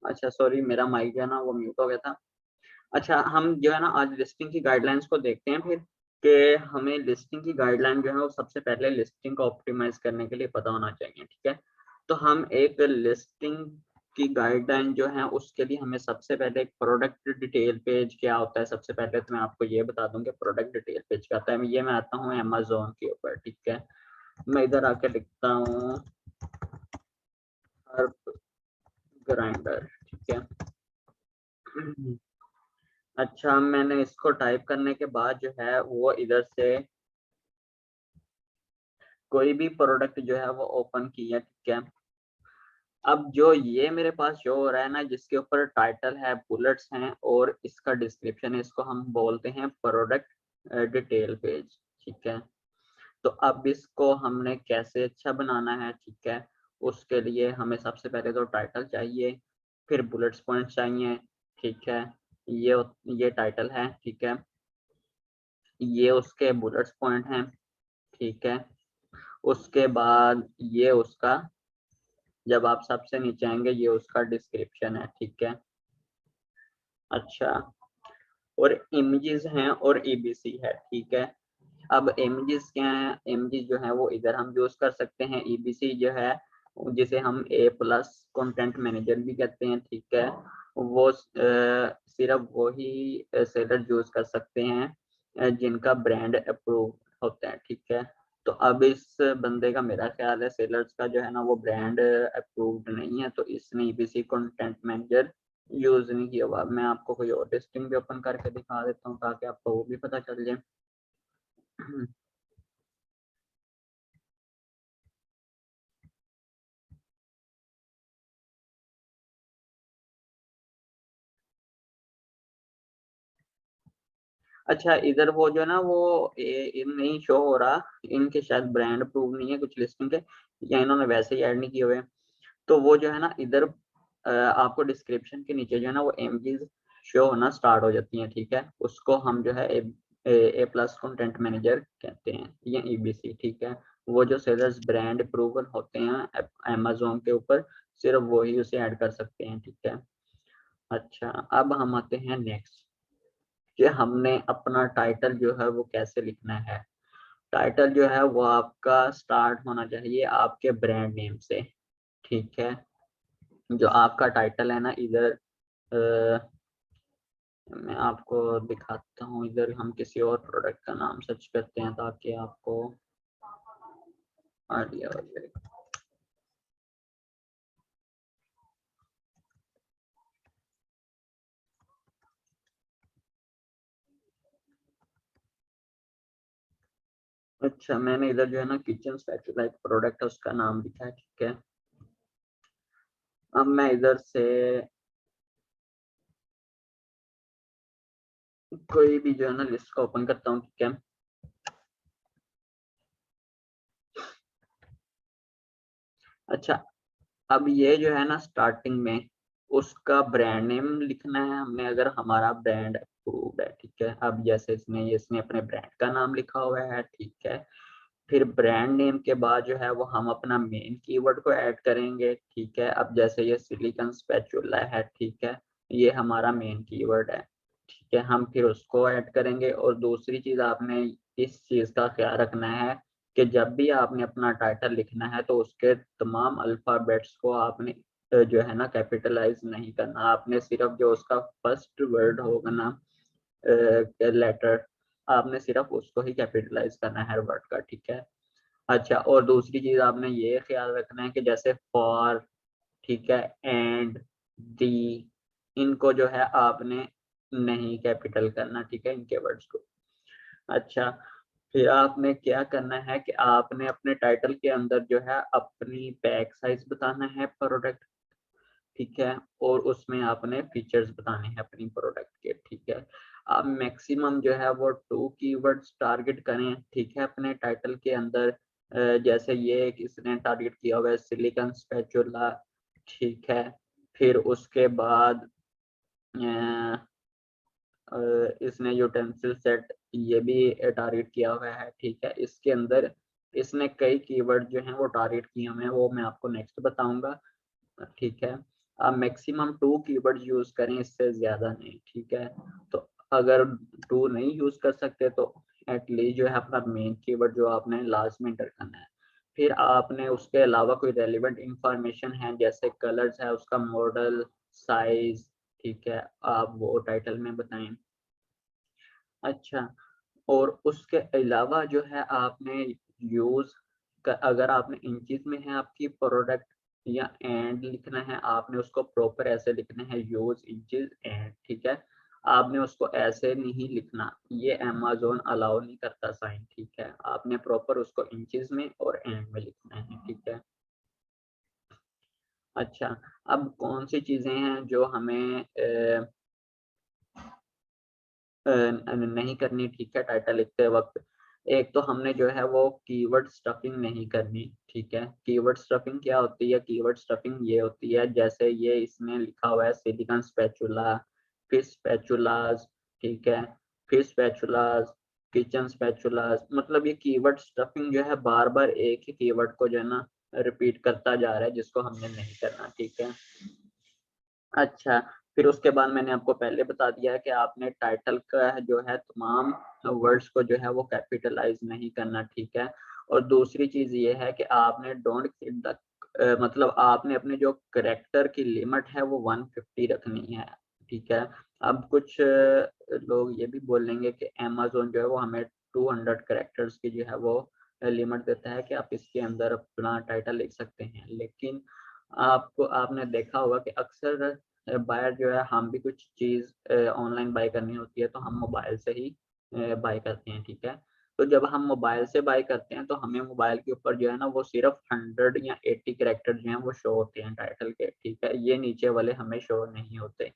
अच्छा सॉरी, मेरा माइक जो है ना वो म्यूट हो गया था। अच्छा, हम जो है ना आज लिस्टिंग की गाइडलाइंस को देखते हैं फिर, कि हमें लिस्टिंग की गाइडलाइन जो है वो सबसे पहले लिस्टिंग को ऑप्टिमाइज करने के लिए पता होना चाहिए, ठीक है। तो हम एक लिस्टिंग की गाइडलाइन जो है उसके लिए हमें सबसे पहले एक प्रोडक्ट डिटेल पेज क्या होता है। सबसे पहले तो मैं आपको ये बता दूं कि प्रोडक्ट डिटेल पेज क्या होता है। ये मैं आता हूँ अमेज़न के ऊपर, ठीक है। मैं इधर आके लिखता हूँ हर्ब ग्राइंडर, ठीक है। अच्छा, मैंने इसको टाइप करने के बाद जो है वो इधर से कोई भी प्रोडक्ट जो है वो ओपन किया, ठीक है। अब जो ये मेरे पास शो हो रहा है ना, जिसके ऊपर टाइटल है, बुलेट्स हैं और इसका डिस्क्रिप्शन है, इसको हम बोलते हैं प्रोडक्ट डिटेल पेज, ठीक है। तो अब इसको हमने कैसे अच्छा बनाना है, ठीक है। उसके लिए हमें सबसे पहले तो टाइटल चाहिए, फिर बुलेट्स पॉइंट चाहिए, ठीक है। ये टाइटल है, ठीक है। ये उसके बुलेट्स पॉइंट हैं, ठीक है। उसके बाद ये उसका, जब आप सबसे नीचे आएंगे ये उसका डिस्क्रिप्शन है, ठीक है। अच्छा, और इमेजेस हैं और ईबीसी है, ठीक है। अब इमेजेस क्या है, इमेजेस जो है वो इधर हम यूज कर सकते हैं। ईबीसी जो है जिसे हम ए प्लस कंटेंट मैनेजर भी कहते हैं, ठीक है। वो सिर्फ वही सेलर यूज कर सकते हैं जिनका ब्रांड अप्रूव होता है, ठीक है। तो अब इस बंदे का मेरा ख्याल है सेलर्स का जो है ना वो ब्रांड अप्रूव्ड नहीं है, तो इसने ईबीसी कंटेंट मैनेजर यूज नहीं किया हुआ। मैं आपको कोई और लिस्टिंग भी ओपन करके दिखा देता हूँ ताकि आपको वो भी पता चल जाए। अच्छा, इधर वो जो है ना वो नहीं शो हो रहा, इनके शायद ब्रांड अप्रूव नहीं है कुछ लिस्टिंग के, या इन्होंने वैसे ही ऐड नहीं किए हुए। तो वो जो है ना इधर आपको डिस्क्रिप्शन के नीचे जो है ना वो इमेजेस शो होना स्टार्ट हो जाती हैं, ठीक है। उसको हम जो है ए प्लस कंटेंट मैनेजर कहते हैं, या ईबीसी, ठीक है। वो जो सेलर्स ब्रांड अप्रूवल होते हैं अमेज़न के ऊपर, सिर्फ वही उसे ऐड कर सकते हैं, ठीक है। अच्छा, अब हम आते हैं नेक्स्ट, कि हमने अपना टाइटल जो है वो कैसे लिखना है। टाइटल जो है वो आपका स्टार्ट होना चाहिए आपके ब्रांड नेम से, ठीक है। जो आपका टाइटल है ना इधर, मैं आपको दिखाता हूँ। इधर हम किसी और प्रोडक्ट का नाम सर्च करते हैं ताकि आपको आइडिया हो जाए। अच्छा, मैंने इधर जो है ना किचन स्पैचुला एक प्रोडक्ट है उसका नाम लिखा है, ठीक है। अब मैं इधर से कोई भी जो है ना लिस्ट को ओपन करता हूँ, ठीक है। अच्छा, अब ये जो है ना स्टार्टिंग में उसका ब्रांड नेम लिखना है हमने, अगर हमारा ब्रांड अप्रूव्ड है, ठीक है। अब जैसे इसने अपने ब्रांड का नाम लिखा हुआ है, ठीक है। फिर ब्रांड नेम के बाद जो है वो हम अपना मेन कीवर्ड को ऐड करेंगे, ठीक है। अब जैसे ये सिलिकॉन स्पैचुला है, ठीक है। ये हमारा मेन कीवर्ड है, ठीक है। हम फिर उसको ऐड करेंगे। और दूसरी चीज आपने इस चीज का ख्याल रखना है कि जब भी आपने अपना टाइटल लिखना है तो उसके तमाम अल्फाबेट्स को आपने जो है ना कैपिटलाइज नहीं करना। आपने सिर्फ जो उसका फर्स्ट वर्ड होगा ना लेटर, आपने सिर्फ उसको ही कैपिटलाइज करना है हर वर्ड का, ठीक है। अच्छा, और दूसरी चीज आपने ये ख्याल रखना है कि जैसे फॉर, ठीक है, एंड, दी, इनको जो है आपने नहीं कैपिटल करना, ठीक है, इनके वर्ड्स को। अच्छा, फिर आपने क्या करना है कि आपने अपने टाइटल के अंदर जो है अपनी पैक साइज बताना है प्रोडक्ट, ठीक है। और उसमें आपने फीचर्स बताने हैं अपनी प्रोडक्ट के, ठीक है। आप मैक्सिमम जो है वो 2 कीवर्ड्स टारगेट करें, ठीक है, अपने टाइटल के अंदर। जैसे ये इसने टारगेट किया हुआ है सिलिकॉन स्पैचुला, ठीक है। फिर उसके बाद इसने यूटेंसिल सेट ये भी टारगेट किया हुआ है, ठीक है। इसके अंदर इसने कई कीवर्ड जो हैं वो टारगेट किए हुए हैं, वो मैं आपको नेक्स्ट बताऊंगा, ठीक है। मैक्सिमम 2 कीवर्ड यूज करें, इससे ज्यादा नहीं, ठीक है। तो अगर 2 नहीं यूज कर सकते तो एटलीस्ट जो है अपना मेन कीवर्ड जो आपने लास्ट में एंटर करना है। फिर आपने उसके अलावा कोई रेलिवेंट इंफॉर्मेशन है जैसे कलर्स है, उसका मॉडल, साइज, ठीक है, आप वो टाइटल में बताएं। अच्छा, और उसके अलावा जो है आपने यूज अगर आपने इंचेस में है आपकी प्रोडक्ट या एंड लिखना है, आपने उसको प्रॉपर ऐसे लिखना है, यूज इंचेस एंड, ठीक है। आपने उसको ऐसे नहीं लिखना, ये अमेज़न अलाउ नहीं करता साइन, ठीक है। आपने प्रॉपर उसको इंचेस में और एंड में लिखना है, ठीक है। अच्छा, अब कौन सी चीजें हैं जो हमें नहीं करनी, ठीक है, टाइटल लिखते वक्त। एक तो हमने जो है वो कीवर्ड स्टफिंग नहीं करनी, ठीक है। कीवर्ड स्टफिंग क्या होती है? कीवर्ड स्टफिंग ये होती है जैसे ये इसमें लिखा हुआ है सिलिकॉन स्पैचुला, फिश स्पैचुलास, ठीक है, फिश स्पैचुलास, किचन स्पैचुलास, मतलब ये कीवर्ड स्टफिंग जो है बार बार एक ही कीवर्ड को जो है ना रिपीट करता जा रहा है, जिसको हमने नहीं करना, ठीक है। अच्छा, फिर उसके बाद मैंने आपको पहले बता दिया है कि आपने टाइटल का जो है तमाम वर्ड्स को जो है वो कैपिटलाइज नहीं करना, ठीक है। और दूसरी चीज ये है कि आपने डोंट हिट द मतलब आपने अपने जो करेक्टर की लिमिट है वो 150 रखनी है, ठीक है। अब कुछ लोग ये भी बोलेंगे कि अमेज़न जो है वो हमें 200 करेक्टर्स की जो है वो लिमिट देता है कि आप इसके अंदर अपना टाइटल लिख सकते हैं, लेकिन आपको आपने देखा होगा कि अक्सर बायर जो है, हम भी कुछ चीज़ ऑनलाइन बाय करनी होती है तो हम मोबाइल से ही बाय करते हैं, ठीक है। तो जब हम मोबाइल से बाय करते हैं तो हमें मोबाइल के ऊपर जो है ना वो सिर्फ 100 या 80 कैरेक्टर जो हैं वो शो होते हैं टाइटल के, ठीक है। ये नीचे वाले हमें शो नहीं होते।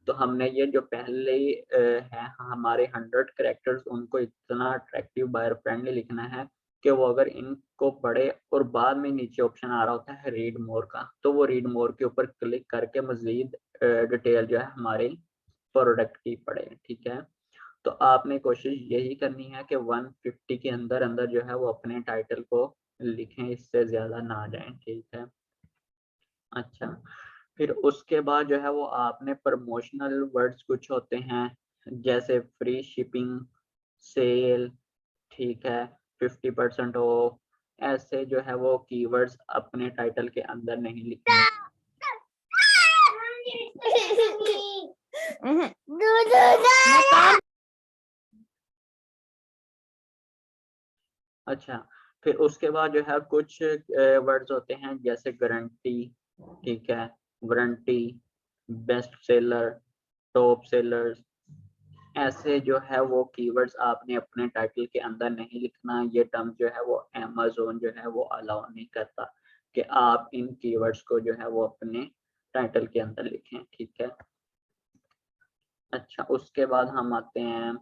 तो हमने ये जो पहले ही है हमारे 100 कैरेक्टर्स, उनको इतना अट्रैक्टिव बायर फ्रेंडली लिखना है कि वो अगर इनको पढ़े और बाद में नीचे ऑप्शन आ रहा होता है रीड मोर का, तो वो रीड मोर के ऊपर क्लिक करके मजीद डिटेल जो है हमारे प्रोडक्ट की पढ़े, ठीक है। तो आपने कोशिश यही करनी है कि 150 के अंदर अंदर जो है वो अपने टाइटल को लिखें, इससे ज्यादा ना जाएं, ठीक है। अच्छा, फिर उसके बाद जो है वो आपने प्रमोशनल वर्ड्स कुछ होते हैं जैसे फ्री शिपिंग, सेल, ठीक है, 50% ऑफ, ऐसे जो है वो कीवर्ड्स अपने टाइटल के अंदर नहीं लिखने। अच्छा, फिर उसके बाद जो है कुछ वर्ड्स होते हैं जैसे गारंटी, ठीक है, warranty, best seller, top sellers, ऐसे जो है वो कीवर्ड्स आपने अपने टाइटल के अंदर नहीं लिखना। ये टर्म जो है वो अमेज़न जो है वो अलाउ नहीं करता कि आप इन कीवर्ड्स को जो है वो अपने टाइटल के अंदर लिखें, ठीक है। अच्छा, उसके बाद हम आते हैं,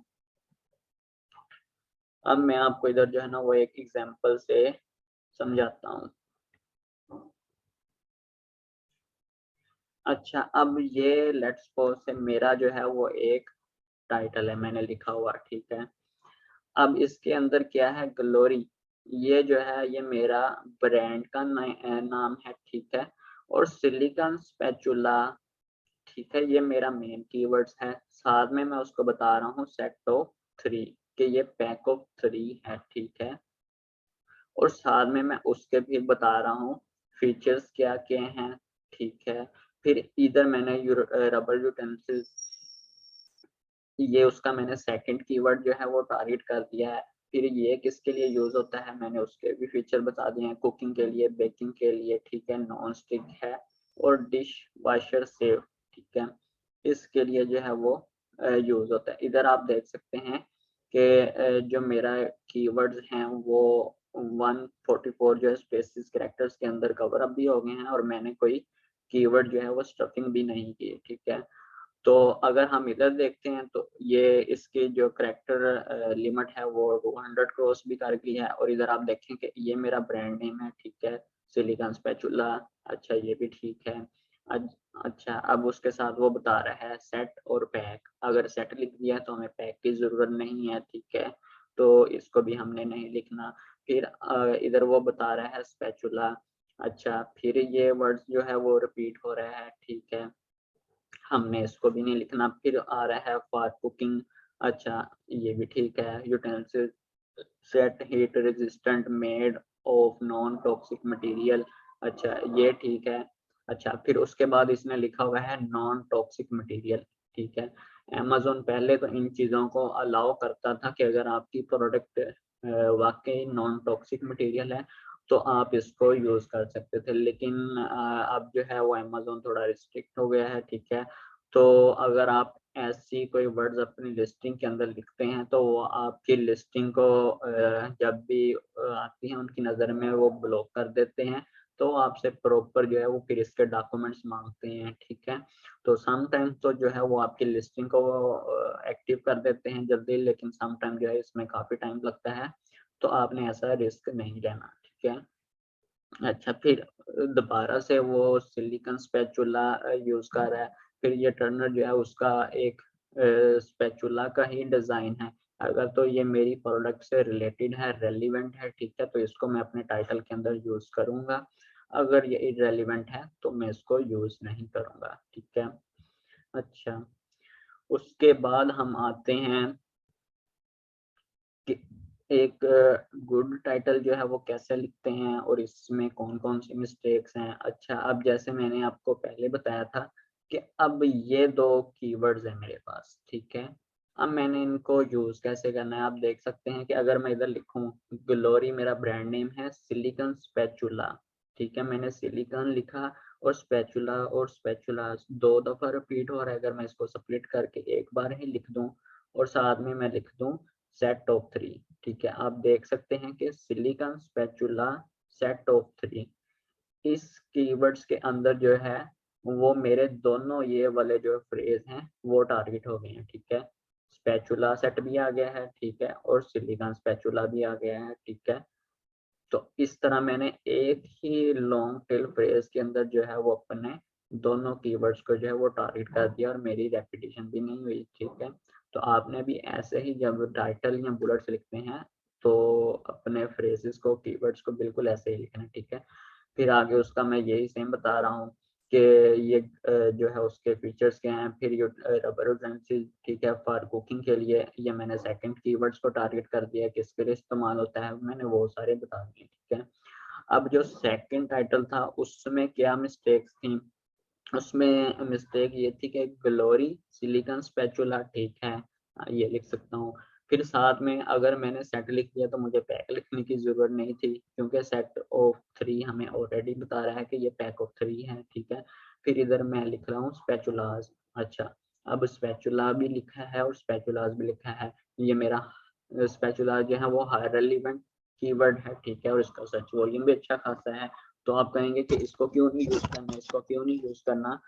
अब मैं आपको इधर जो है ना वो एक एग्जांपल से समझाता हूँ। अच्छा, अब ये लेट्स सपोज से मेरा जो है वो एक टाइटल है, मैंने लिखा हुआ, ठीक है। अब इसके अंदर क्या है, ग्लोरी, ये जो है ये मेरा ब्रांड का नाम है, ठीक है। और सिलिकॉन स्पैचुला, ठीक है, ये मेरा मेन कीवर्ड्स है। साथ में मैं उसको बता रहा हूँ सेट ऑफ 3 कि ये पैक ऑफ 3 है, ठीक है। और साथ में मैं उसके भी बता रहा हूँ फीचर्स क्या क्या हैं, ठीक है। फिर इधर मैंने रबर यूटेंसिल्स, ये उसका मैंने सेकंड कीवर्ड जो है वो टारगेट कर दिया है। फिर ये किसके लिए यूज होता है, मैंने उसके भी फीचर बता दिए हैं, कुकिंग के लिए, बेकिंग के लिए, ठीक है, नॉन स्टिक है, और डिश वॉशर सेफ, ठीक है, इसके लिए जो है वो यूज होता है। इधर आप देख सकते हैं कि जो मेरा कीवर्ड्स हैं वो 144 जो है स्पेसिस कैरेक्टर्स के अंदर कवर अप भी हो गए हैं, और मैंने कोई कीवर्ड जो है वो स्टफिंग भी नहीं की, ठीक है। तो अगर हम इधर देखते हैं तो ये इसकी जो करेक्टर लिमिट है वो 200 क्रॉस भी कर गई है। और इधर आप देखें कि ये मेरा ब्रांड नेम है, ठीक है, सिलिकॉन स्पैचुला, अच्छा ये भी ठीक है। अच्छा, अब उसके साथ वो बता रहा है सेट और पैक, अगर सेट लिख दिया तो हमें पैक की जरूरत नहीं है, ठीक है, तो इसको भी हमने नहीं लिखना। फिर इधर वो बता रहा है स्पैचुला, अच्छा, फिर ये वर्ड्स जो है वो रिपीट हो रहा है, ठीक है। हमने इसको भी नहीं लिखना, फिर आ रहा है फॉर कुकिंग। अच्छा, ये भी ठीक है। Utensil set heat resistant made of non toxic material. अच्छा, ये ठीक है। अच्छा, फिर उसके बाद इसने लिखा हुआ है नॉन टॉक्सिक मटेरियल, ठीक है। अमेज़न पहले तो इन चीज़ों को अलाउ करता था कि अगर आपकी प्रोडक्ट वाक़ई नॉन टॉक्सिक मटेरियल है, तो आप इसको यूज़ कर सकते थे। लेकिन अब जो है वो अमेज़न थोड़ा रिस्ट्रिक्ट हो गया है, ठीक है। तो अगर आप ऐसी कोई वर्ड्स अपनी लिस्टिंग के अंदर लिखते हैं, तो वो आपकी लिस्टिंग को जब भी आती हैं उनकी नज़र में वो ब्लॉक कर देते हैं, तो आपसे प्रॉपर जो है वो फिर इसके डॉक्यूमेंट्स माँगते हैं, ठीक है। तो समटाइम्स तो जो है वो आपकी लिस्टिंग को एक्टिव कर देते हैं जल्दी, लेकिन समटाइम जो है इसमें काफ़ी टाइम लगता है, तो आपने ऐसा रिस्क नहीं लेना, ठीक है। अच्छा, फिर दोबारा से वो सिलिकॉन स्पैचुला यूज़ कर रहा है। फिर ये टर्नर जो है उसका एक स्पैचुला का ही डिज़ाइन है। अगर तो ये मेरी प्रोडक्ट से रिलेटेड है, रेलेवेंट है, ठीक है, तो इसको मैं अपने टाइटल के अंदर यूज़ करूँगा। अगर ये इर्रेलेवेंट है, तो मैं इसको यूज़ नहीं करूँगा, ठीक है। अच्छा, उसके बाद हम आते हैं कि एक गुड टाइटल जो है वो कैसे लिखते हैं और इसमें कौन-कौन सी मिस्टेक्स हैं। अच्छा, अब जैसे मैंने आपको पहले बताया था कि अब ये 2 कीवर्ड्स हैं मेरे पास, ठीक है। अब मैंने इनको यूज़ कैसे करना है, आप देख सकते हैं कि अगर मैं इधर लिखूँ, ग्लोरी मेरा ब्रांड नेम है, सिलिकॉन स्पैचुला, ठीक है। मैंने सिलिकॉन लिखा और स्पैचुलास 2 दफ़ा रिपीट हो रहा है। अगर मैं इसको स्प्लिट करके एक बार ही लिख दूँ और साथ में मैं लिख दूँ सेट ऑफ 3, ठीक है। आप देख सकते हैं कि सिलिकॉन स्पैचुला सेट ऑफ 3 इस कीवर्ड्स के अंदर जो है वो मेरे दोनों ये वाले जो फ्रेज हैं वो टारगेट हो गए हैं, ठीक है। स्पैचुला सेट भी आ गया है, ठीक है, और सिलिकॉन स्पैचुला भी आ गया है, ठीक है। तो इस तरह मैंने एक ही लॉन्ग टेल फ्रेज के अंदर जो है वो अपने दोनों कीवर्ड्स को जो है वो टारगेट कर दिया और मेरी रेपिटेशन भी नहीं हुई, ठीक है। तो आपने भी ऐसे ही जब टाइटल या बुलेट्स लिखते हैं, तो अपने फ्रेजेस को, कीवर्ड्स को बिल्कुल ऐसे ही लिखना है, ठीक है। फिर आगे उसका मैं यही सेम बता रहा हूँ कि ये जो है उसके फीचर्स क्या हैं। फिर ये रबर यूटेंसिल, ठीक है, फॉर कुकिंग के लिए ये मैंने सेकंड कीवर्ड्स को टारगेट कर दिया, किसके लिए इस्तेमाल होता है, मैंने वो सारे बता दिए, ठीक है। अब जो सेकंड टाइटल था उसमें क्या मिस्टेक्स थी, उसमें मिस्टेक ये थी कि ग्लोरी सिलिकॉन स्पैचुला, ठीक है, ये लिख सकता हूँ। फिर साथ में अगर मैंने सेट लिख दिया तो मुझे पैक लिखने की ज़रूरत नहीं थी, क्योंकि सेट ऑफ 3 हमें ऑलरेडी बता रहा है कि ये पैक ऑफ 3 है, ठीक है। फिर इधर मैं लिख रहा हूँ स्पैचुलास। अच्छा, अब स्पैचुला भी लिखा है और स्पैचुलास भी लिखा है। ये मेरा स्पैचुला जो है वो हाई रेलेवेंट कीवर्ड है, ठीक है, और इसका सर्च वॉल्यूम भी अच्छा खासा है। तो आप कहेंगे कि इसको क्यों नहीं यूज़ करना, इसको क्यों नहीं यूज़ करना।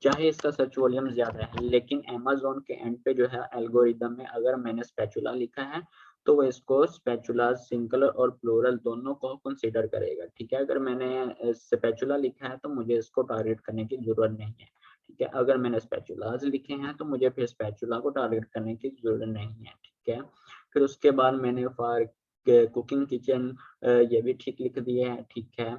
चाहे इसका सर्च वॉल्यूम ज़्यादा है, लेकिन अमेज़न के एंड पे जो है एल्गोरिदम में अगर मैंने स्पैचुला लिखा है, तो वो इसको स्पैचुला सिंगुलर और प्लूरल दोनों को कंसीडर करेगा, ठीक है। अगर मैंने स्पैचुला लिखा है तो मुझे इसको टारगेट करने की ज़रूरत नहीं है, ठीक है। अगर मैंने स्पैचुलास लिखे हैं तो मुझे फिर स्पैचुला को टारगेट करने की ज़रूरत नहीं है, ठीक है। फिर उसके बाद मैंने फॉर कुकिंग किचन ये भी ठीक लिख दिए हैं, ठीक है।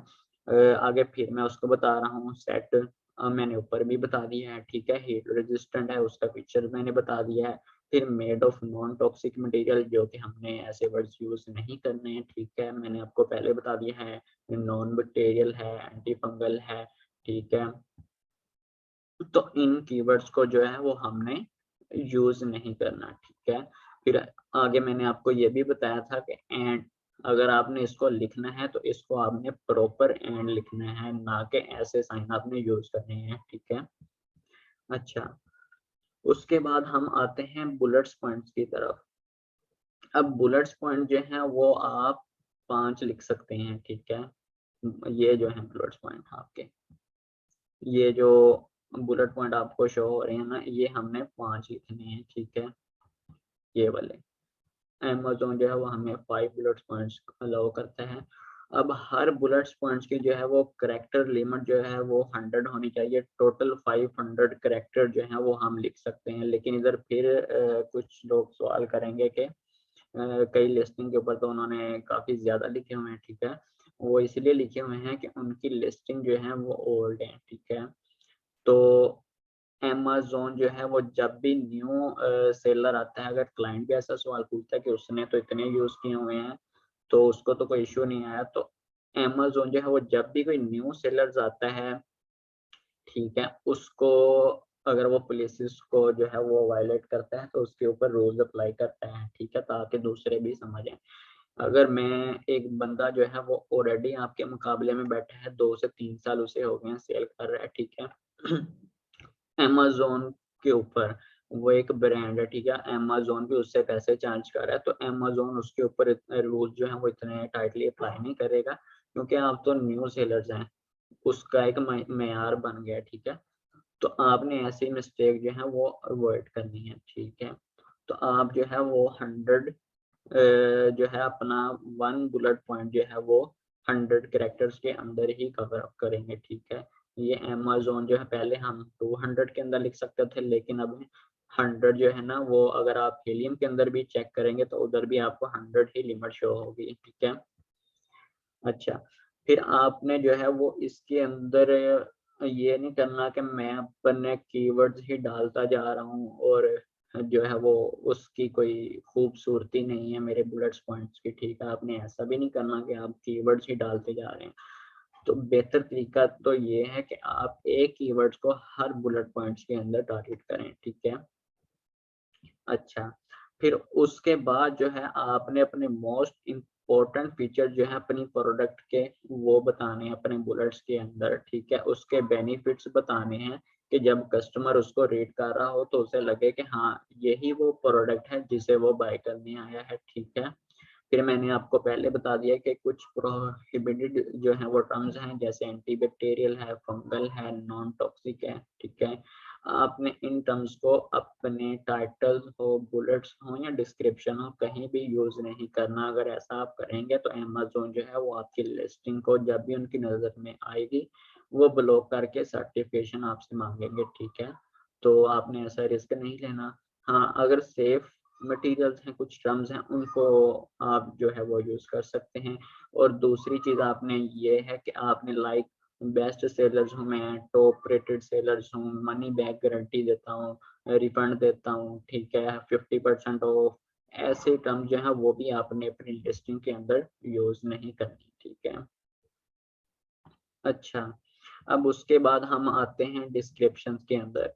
आगे फिर मैं उसको बता रहा हूँ सेट, मैंने ऊपर भी बता दिया है, ठीक है। हीट रेजिस्टेंट है, उसका फीचर मैंने बता दिया है। फिर made of non toxic material, जो कि हमने ऐसे वर्ड्स यूज़ नहीं करने हैं, ठीक है, मैंने आपको पहले बता दिया है। नॉन बैक्टीरियल है, एंटी फंगल है, ठीक है। तो इन कीवर्ड्स को जो है वो हमने यूज़ नहीं करना, ठीक है। फिर आगे मैंने आपको ये भी बताया था कि एंड, अगर आपने इसको लिखना है तो इसको आपने प्रॉपर एंड लिखना है, ना कि ऐसे साइन आपने यूज़ करने हैं, ठीक है। अच्छा, उसके बाद हम आते हैं बुलेट्स पॉइंट्स की तरफ। अब बुलेट्स पॉइंट जो हैं वो आप 5 लिख सकते हैं, ठीक है। ये जो हैं बुलेट्स पॉइंट आपके, ये जो बुलेट पॉइंट आपको शो हो रहे हैं ना, ये हमने 5 लिखने हैं, ठीक है, ये वाले। अमेज़न जो है वो हमें 5 बुलेट पॉइंट्स अलाउ करता है। अब हर बुलेट्स पॉइंट्स की जो है वो करैक्टर लिमिट जो है वो 100 होनी चाहिए। टोटल 500 करैक्टर जो हैं वो हम लिख सकते हैं। लेकिन इधर फिर कुछ लोग सवाल करेंगे कि कई लिस्टिंग के ऊपर तो उन्होंने काफ़ी ज़्यादा लिखे हुए हैं, ठीक है। वो इसलिए लिखे हुए हैं कि उनकी लिस्टिंग जो है वो ओल्ड है, ठीक है। तो अमेज़न जो है वो जब भी न्यू सेलर आता है, अगर क्लाइंट भी ऐसा सवाल पूछता है कि उसने तो इतने यूज़ किए हुए हैं, तो उसको तो कोई इश्यू नहीं आया। तो अमेज़न जो है वो जब भी कोई न्यू सेलर्स आता है, ठीक है, उसको अगर वो पॉलिसीज़ को जो है वो वायलेट करता है, तो उसके ऊपर रूल्स अप्लाई करता है, ठीक है, ताकि दूसरे भी समझें। अगर मैं एक बंदा जो है वो ऑलरेडी आपके मुकाबले में बैठा है, 2 से 3 साल उसे हो गए हैं सेल कर रहा है, ठीक है। अमेज़न के ऊपर वो एक ब्रांड है, ठीक है, अमेज़न भी उससे पैसे चार्ज कर रहा है, तो अमेज़न उसके ऊपर इतने रूल्स जो हैं वो इतने टाइटली अप्लाई नहीं करेगा, क्योंकि आप तो न्यू सेलर्स हैं, उसका एक मेयार बन गया है, ठीक है। तो आपने ऐसी मिस्टेक जो है वो अवॉइड करनी है, ठीक है। तो आप जो है वो 100 जो है अपना 1 बुलेट पॉइंट जो है वो 100 कैरेक्टर्स के अंदर ही कवर अप करेंगे, ठीक है। ये अमेज़न जो है पहले हम 200 के अंदर लिख सकते थे, लेकिन अब 100 जो है ना वो अगर आप हीलियम के अंदर भी चेक करेंगे तो उधर भी आपको 100 ही लिमिट शो होगी, ठीक है। अच्छा, फिर आपने जो है वो इसके अंदर ये नहीं करना कि मैं अपने कीवर्ड्स ही डालता जा रहा हूँ और जो है वो उसकी कोई खूबसूरती नहीं है मेरे बुलेट्स पॉइंट्स की, ठीक है। आपने ऐसा भी नहीं करना कि आप कीवर्ड्स ही डालते जा रहे हैं। तो बेहतर तरीका तो ये है कि आप एक कीवर्ड्स को हर बुलेट पॉइंट्स के अंदर टारगेट करें, ठीक है। अच्छा, फिर उसके बाद जो है आपने अपने मोस्ट इम्पोर्टेंट फीचर जो है अपनी प्रोडक्ट के वो बताने हैं अपने बुलेट्स के अंदर, ठीक है? उसके बेनिफिट्स बताने हैं कि जब कस्टमर उसको रीड कर रहा हो तो उसे लगे कि हाँ, यही वो प्रोडक्ट है जिसे वो बाय करने आया है, ठीक है? फिर मैंने आपको पहले बता दिया कि कुछ प्रोहिबिटेड जो है वो टर्म्स हैं, जैसे एंटीबैक्टीरियल है, फंगल है, नॉन टॉक्सिक है, ठीक है। आपने इन टर्म्स को अपने टाइटल्स हो, बुलेट्स हो या डिस्क्रिप्शन हो कहीं भी यूज नहीं करना। अगर ऐसा आप करेंगे तो अमेज़न जो है वो आपकी लिस्टिंग को जब भी उनकी नज़र में आएगी वो ब्लॉक करके सर्टिफिकेशन आपसे मांगेंगे, ठीक है। तो आपने ऐसा रिस्क नहीं लेना। हाँ, अगर सेफ मटेरियल्स हैं, कुछ टर्म्स हैं, उनको आप जो है वो यूज़ कर सकते हैं। और दूसरी चीज़ आपने ये है कि आपने लाइक बेस्ट सेलर्स हूँ मैं, टॉप रेटेड सेलर्स हूँ, मनी बैक गारंटी देता हूँ, रिफंड देता हूँ, ठीक है, 50% ऑफ, ऐसे टर्म जो है वो भी आपने अपनी लिस्टिंग के अंदर यूज़ नहीं करनी, ठीक है। अच्छा, अब उसके बाद हम आते हैं डिस्क्रिप्शंस के अंदर।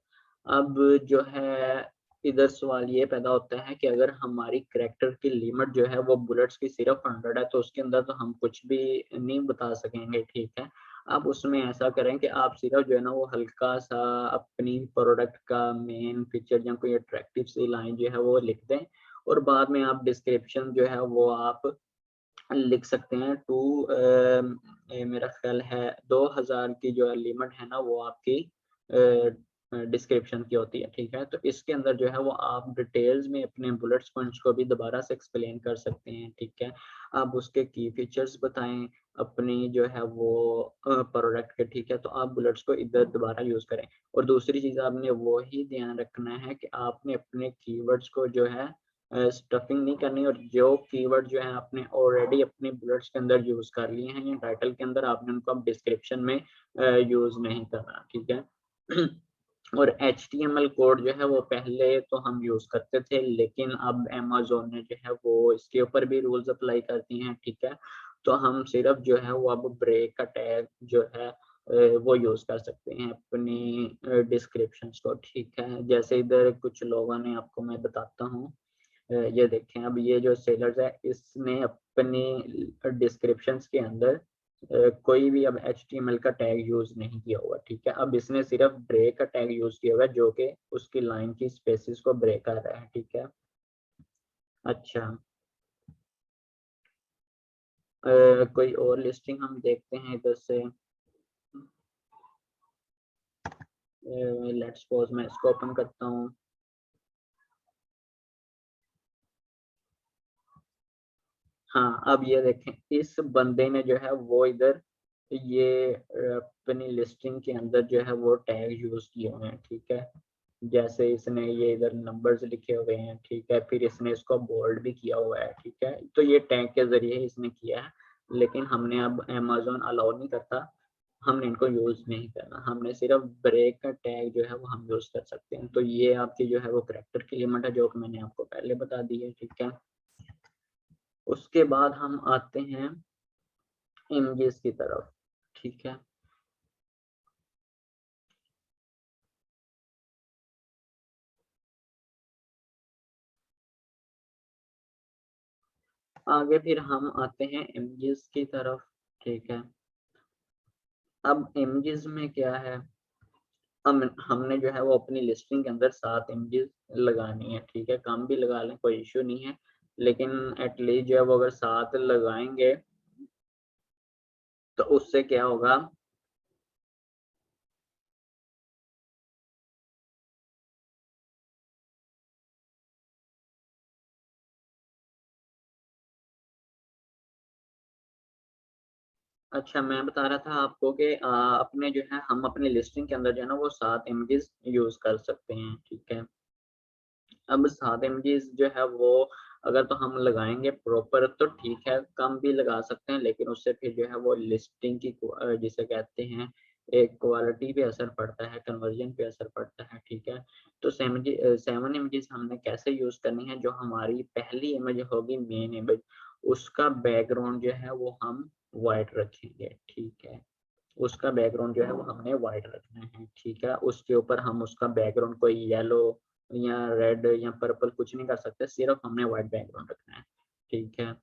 अब जो है इधर सवाल ये पैदा होता है कि अगर हमारी कैरेक्टर की लिमिट जो है वो बुलेट्स की सिर्फ 100 है तो उसके अंदर तो हम कुछ भी नहीं बता सकेंगे, ठीक है। आप उसमें ऐसा करें कि आप सिर्फ जो है ना वो हल्का-सा अपनी प्रोडक्ट का मेन फीचर या कोई अट्रैक्टिव सी लाइन जो है वो लिख दें और बाद में आप डिस्क्रिप्शन जो है वो आप लिख सकते हैं। ये मेरा ख़्याल है 2000 की जो लिमिट है ना वो आपकी डिस्क्रिप्शन की होती है, ठीक है? तो इसके अंदर जो है वो आप डिटेल्स में अपने बुलेट्स पॉइंट्स को भी दोबारा से एक्सप्लेन कर सकते हैं, ठीक है? आप उसके की फीचर्स बताएँ अपनी जो है वो प्रोडक्ट के, ठीक है? तो आप बुलेट्स को इधर दोबारा यूज़ करें। और दूसरी चीज़ आपने वो ही ध्यान रखना है कि आपने अपने कीवर्ड्स को जो है स्टफिंग नहीं करनी और जो कीवर्ड जो है आपने ऑलरेडी अपने बुलेट्स के अंदर यूज़ कर लिए हैं या टाइटल के अंदर आपने उनको अब डिस्क्रिप्शन में यूज़ नहीं करना, ठीक है? और एचटीएमएल कोड जो है वो पहले तो हम यूज़ करते थे, लेकिन अब अमेज़न ने जो है वो इसके ऊपर भी रूल्स अप्लाई कर दिए हैं, ठीक है? तो हम सिर्फ़ जो है वो अब ब्रेक का टैग जो है वो यूज़ कर सकते हैं अपनी डिस्क्रिप्शंस को, ठीक है? जैसे इधर कुछ लोगों ने आपको मैं बताता हूँ। ये देखें, अब ये जो सेलर्स है इसने अपनी डिस्क्रिप्शंस के अंदर कोई भी अब एचटीएमएल का टैग यूज़ नहीं किया हुआ, ठीक है? अब इसने सिर्फ़ ब्रेक का टैग यूज़ किया हुआ है जो कि उसकी लाइन की स्पेसेस को ब्रेक कर रहा है, ठीक है? अच्छा, कोई और लिस्टिंग हम देखते हैं इधर से। लेट्स सपोज़ मैं इसको ओपन करता हूँ। हाँ, अब ये देखें, इस बंदे ने जो है वो इधर ये अपनी लिस्टिंग के अंदर जो है वो टैग यूज़ किए हुए हैं, ठीक है? जैसे इसने ये इधर नंबर्स लिखे हुए हैं, ठीक है? फिर इसने इसको बोल्ड भी किया हुआ है, ठीक है? तो ये टैग के ज़रिए इसने किया है। लेकिन हमने अब अमेज़न अलाउ नहीं करता, हमने इनको यूज़ नहीं करना, हमने सिर्फ ब्रेक का टैग जो है वो हम यूज़ कर सकते हैं। तो ये आपकी जो है वो कैरेक्टर की लिमिट है जो कि मैंने आपको पहले बता दी है, ठीक है। उसके बाद हम आते हैं इमेजेस की तरफ, ठीक है। आगे फिर हम आते हैं इमेजेस की तरफ, ठीक है। अब इमेजेस में क्या है, हमने जो है वो अपनी लिस्टिंग के अंदर 7 इमेजेस लगानी है, ठीक है। कम भी लगा लें, कोई इश्यू नहीं है, लेकिन एटलीस्ट जो है वो अगर 7 लगाएँगे तो उससे क्या होगा। अच्छा, मैं बता रहा था आपको कि अपने जो है हम अपनी लिस्टिंग के अंदर जो है ना वो 7 इमेजेस यूज़ कर सकते हैं, ठीक है। अब 7 इमेजेस जो है वो अगर तो हम लगाएँगे प्रॉपर तो ठीक है, कम भी लगा सकते हैं, लेकिन उससे फिर जो है वो लिस्टिंग की जिसे कहते हैं एक क्वालिटी पे असर पड़ता है, कन्वर्जन पे असर पड़ता है, ठीक है। तो 7 इमेजेस हमने कैसे यूज़ करनी है, जो हमारी पहली इमेज होगी मेन इमेज, उसका बैकग्राउंड जो है वो हम व्हाइट रखेंगे, ठीक है। उसका बैकग्राउंड जो है वो हमने व्हाइट रखना है, ठीक है। उसके ऊपर हम उसका बैकग्राउंड कोई येलो या रेड या पर्पल कुछ नहीं कर सकते, सिर्फ हमने व्हाइट बैकग्राउंड रखना है, ठीक है।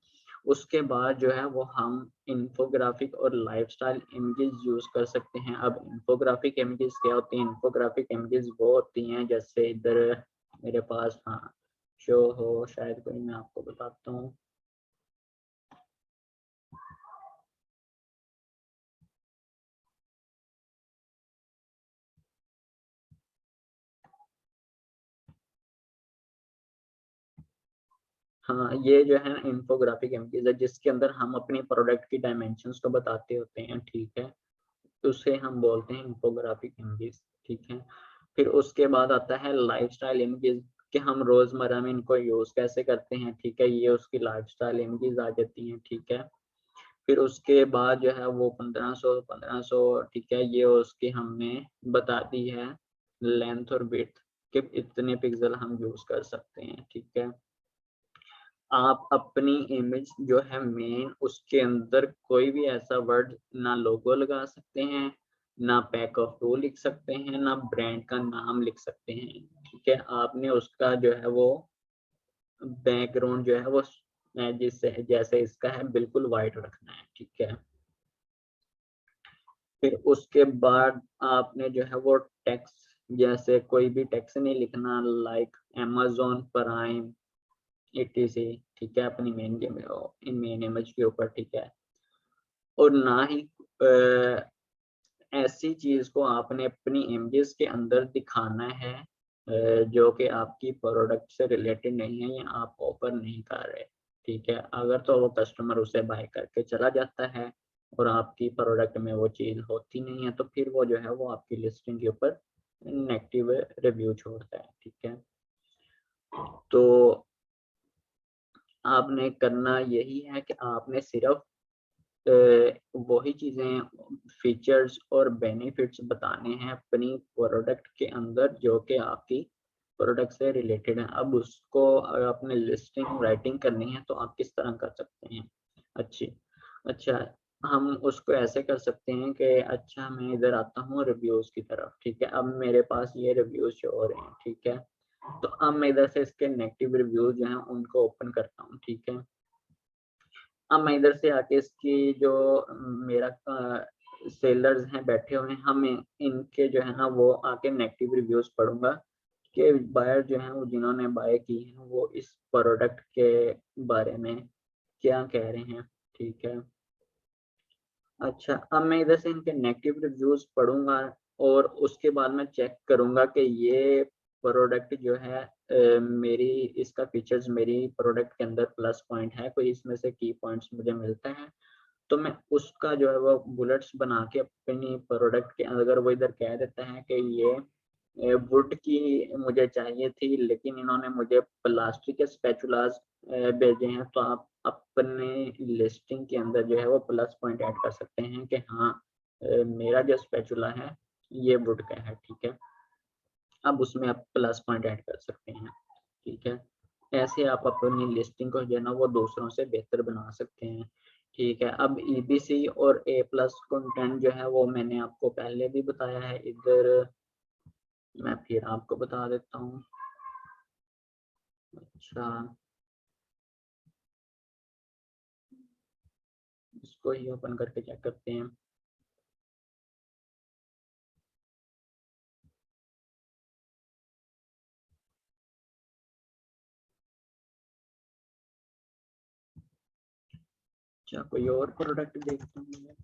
उसके बाद जो है वो हम इन्फोग्राफिक और लाइफ़स्टाइल इमेजेस यूज़ कर सकते हैं। अब इन्फोग्राफिक इमेजेस क्या होती हैं? इन्फोग्राफिक इमेजेस वो होती हैं जैसे इधर मेरे पास हाँ, शो हो शायद कोई, मैं आपको बताता हूँ। हाँ, ये जो है इन्फोग्राफिक इमेजेस है जिसके अंदर हम अपनी प्रोडक्ट की डायमेंशंस को बताते होते हैं, ठीक है। उसे हम बोलते हैं इन्फोग्राफिक इमेजेस, ठीक है। फिर उसके बाद आता है लाइफ़स्टाइल इमेजेस कि हम रोज़मर्रा में इनको यूज़ कैसे करते हैं, ठीक है। ये उसकी लाइफ़स्टाइल इमेजेस आ जाती हैं, ठीक है। फिर उसके बाद जो है वो 1500 ठीक है, ये उसकी हमने बता दी है लेंथ और विड्थ कि इतने पिक्सेल हम यूज़ कर सकते हैं, ठीक है। आप अपनी इमेज जो है मेन उसके अंदर कोई भी ऐसा वर्ड ना लोगो लगा सकते हैं, ना पैक ऑफ टू लिख सकते हैं, ना ब्रांड का नाम लिख सकते हैं, ठीक है। आपने उसका जो है वो बैकग्राउंड जो है वो जिससे जैसे इसका है बिल्कुल व्हाइट रखना है, ठीक है। फिर उसके बाद आपने जो है वो टेक्स्ट जैसे कोई भी टेक्स्ट नहीं लिखना लाइक अमेज़न प्राइम ईटीसी, ठीक है, अपनी मेन इमेज के ऊपर, ठीक है। और ना ही ऐसी चीज़ को आपने अपनी इमेजेस के अंदर दिखाना है जो कि आपकी प्रोडक्ट से रिलेटेड नहीं है या आप ऑफ़र नहीं कर रहे, ठीक है। अगर तो वो कस्टमर उसे बाय करके चला जाता है और आपकी प्रोडक्ट में वो चीज़ होती नहीं है, तो फिर वो जो है वो आपकी लिस्टिंग के ऊपर नेगेटिव रिव्यू छोड़ता है, ठीक है। तो आपने करना यही है कि आपने सिर्फ़ वही चीज़ें, फीचर्स और बेनिफिट्स बताने हैं अपनी प्रोडक्ट के अंदर जो कि आपकी प्रोडक्ट से रिलेटेड है। अब उसको अगर आपने लिस्टिंग राइटिंग करनी है तो आप किस तरह कर सकते हैं? अच्छी अच्छा, हम उसको ऐसे कर सकते हैं कि अच्छा मैं इधर आता हूँ रिव्यूज़ की तरफ, ठीक है? अब मेरे पास ये रिव्यूज़ शो हो रहे हैं, ठीक है? तो अब मैं इधर से इसके नेगेटिव रिव्यूज़ जो हैं उनको ओपन करता हूँ, ठीक है? अब मैं इधर से आके इसकी जो मेरा सेलर्स हैं बैठे हुए हैं, हम इनके जो है ना वो आके नेगेटिव रिव्यूज़ पढ़ूँगा कि बायर जो हैं वो जिन्होंने बाय की हैं वो इस प्रोडक्ट के बारे में क्या कह रहे हैं, ठीक है। अच्छा, अब मैं इधर से इनके नेगेटिव रिव्यूज़ पढ़ूँगा और उसके बाद मैं चेक करूँगा कि ये प्रोडक्ट जो है मेरी इसका फीचर्स मेरी प्रोडक्ट के अंदर प्लस पॉइंट है, कोई इसमें से की पॉइंट्स मुझे मिलते हैं, तो मैं उसका जो है वो बुलेट्स बना के अपनी प्रोडक्ट के अगर वो इधर कह देता है कि ये वुड की मुझे चाहिए थी, लेकिन इन्होंने मुझे प्लास्टिक के स्पैचुलास भेजे हैं। तो आप अपने लिस्टिंग के अंदर जो है वो प्लस पॉइंट ऐड कर सकते हैं कि हाँ मेरा जो स्पैचुला है ये वुड का है, ठीक है। अब उसमें आप प्लस पॉइंट ऐड कर सकते हैं, ठीक है। ऐसे आप अपनी लिस्टिंग को जो है ना वो दूसरों से बेहतर बना सकते हैं, ठीक है। अब ईबीसी और ए प्लस कंटेंट जो है वो मैंने आपको पहले भी बताया है, इधर मैं फिर आपको बता देता हूँ। अच्छा, इसको ही ओपन करके चेक करते हैं। अच्छा, कोई और प्रोडक्ट देखते हैं।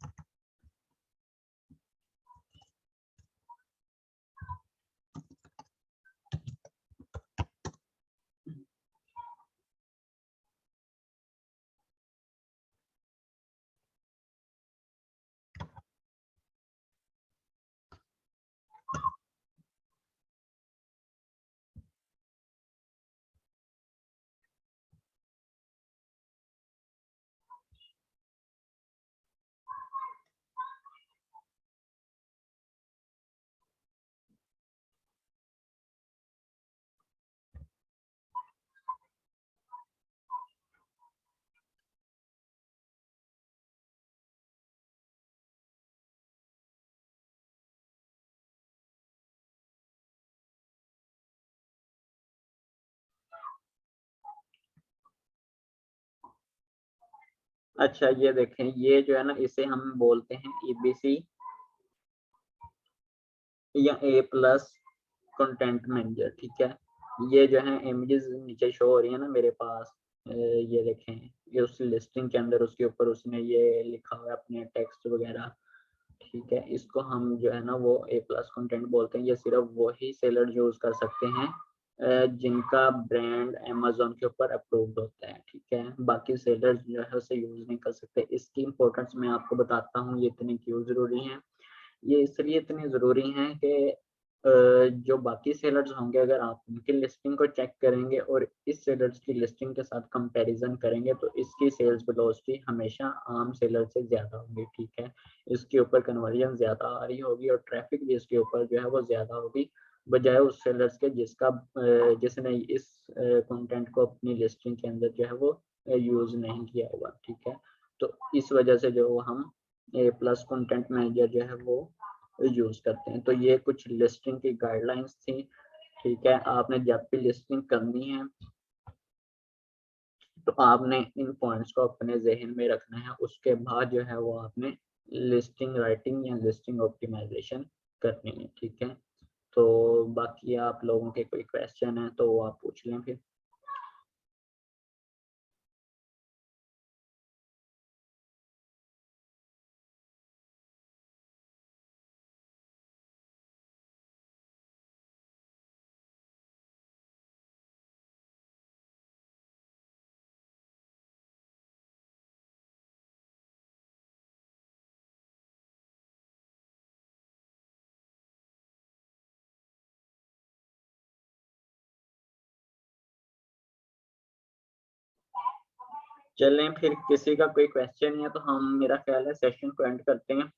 अच्छा, ये देखें, ये जो है ना इसे हम बोलते हैं ईबीसी या ए प्लस कंटेंट मैनेजर, ठीक है। ये जो है इमेजेस नीचे शो हो रही है ना मेरे पास, ये देखें, ये उस लिस्टिंग के अंदर उसके ऊपर उसने ये लिखा हुआ है अपने टेक्स्ट वगैरह, ठीक है। इसको हम जो है ना वो ए प्लस कंटेंट बोलते हैं। ये सिर्फ वही सेलर यूज कर सकते हैं जिनका ब्रांड अमेजोन के ऊपर अप्रूव्ड होता है, ठीक है। बाकी सेलर्स जो है उसे यूज नहीं कर सकते। इसकी इंपॉर्टेंस मैं आपको बताता हूँ ये इतनी क्यों जरूरी है। ये इसलिए इतनी ज़रूरी हैं कि जो बाकी सेलर्स होंगे अगर आप उनकी लिस्टिंग को चेक करेंगे और इस सेलर्स की लिस्टिंग के साथ कंपैरिजन करेंगे तो इसकी सेल्स वेलोसिटी हमेशा आम सेलर से ज़्यादा होगी, ठीक है। इसके ऊपर कन्वर्जन ज़्यादा आ रही होगी और ट्रैफिक भी इसके ऊपर जो है वो ज़्यादा होगी, बजाय उस सेलर्स के जिसने इस कंटेंट को अपनी लिस्टिंग के अंदर जो है वो यूज़ नहीं किया होगा, ठीक है। तो इस वजह से जो हम ए प्लस कंटेंट मैनेजर जो है वो यूज करते हैं। तो ये कुछ लिस्टिंग की गाइडलाइंस थी, ठीक है। आपने जब भी लिस्टिंग करनी है तो आपने इन पॉइंट्स को अपने जहन में रखना है, उसके बाद जो है वो आपने लिस्टिंग राइटिंग या लिस्टिंग ऑप्टिमाइजेशन करनी है, ठीक है। तो बाकी आप लोगों के कोई क्वेश्चन है तो वो आप पूछ लें फिर। चलें फिर, किसी का कोई क्वेश्चन है तो हम मेरा ख्याल है सेशन को एंड करते हैं।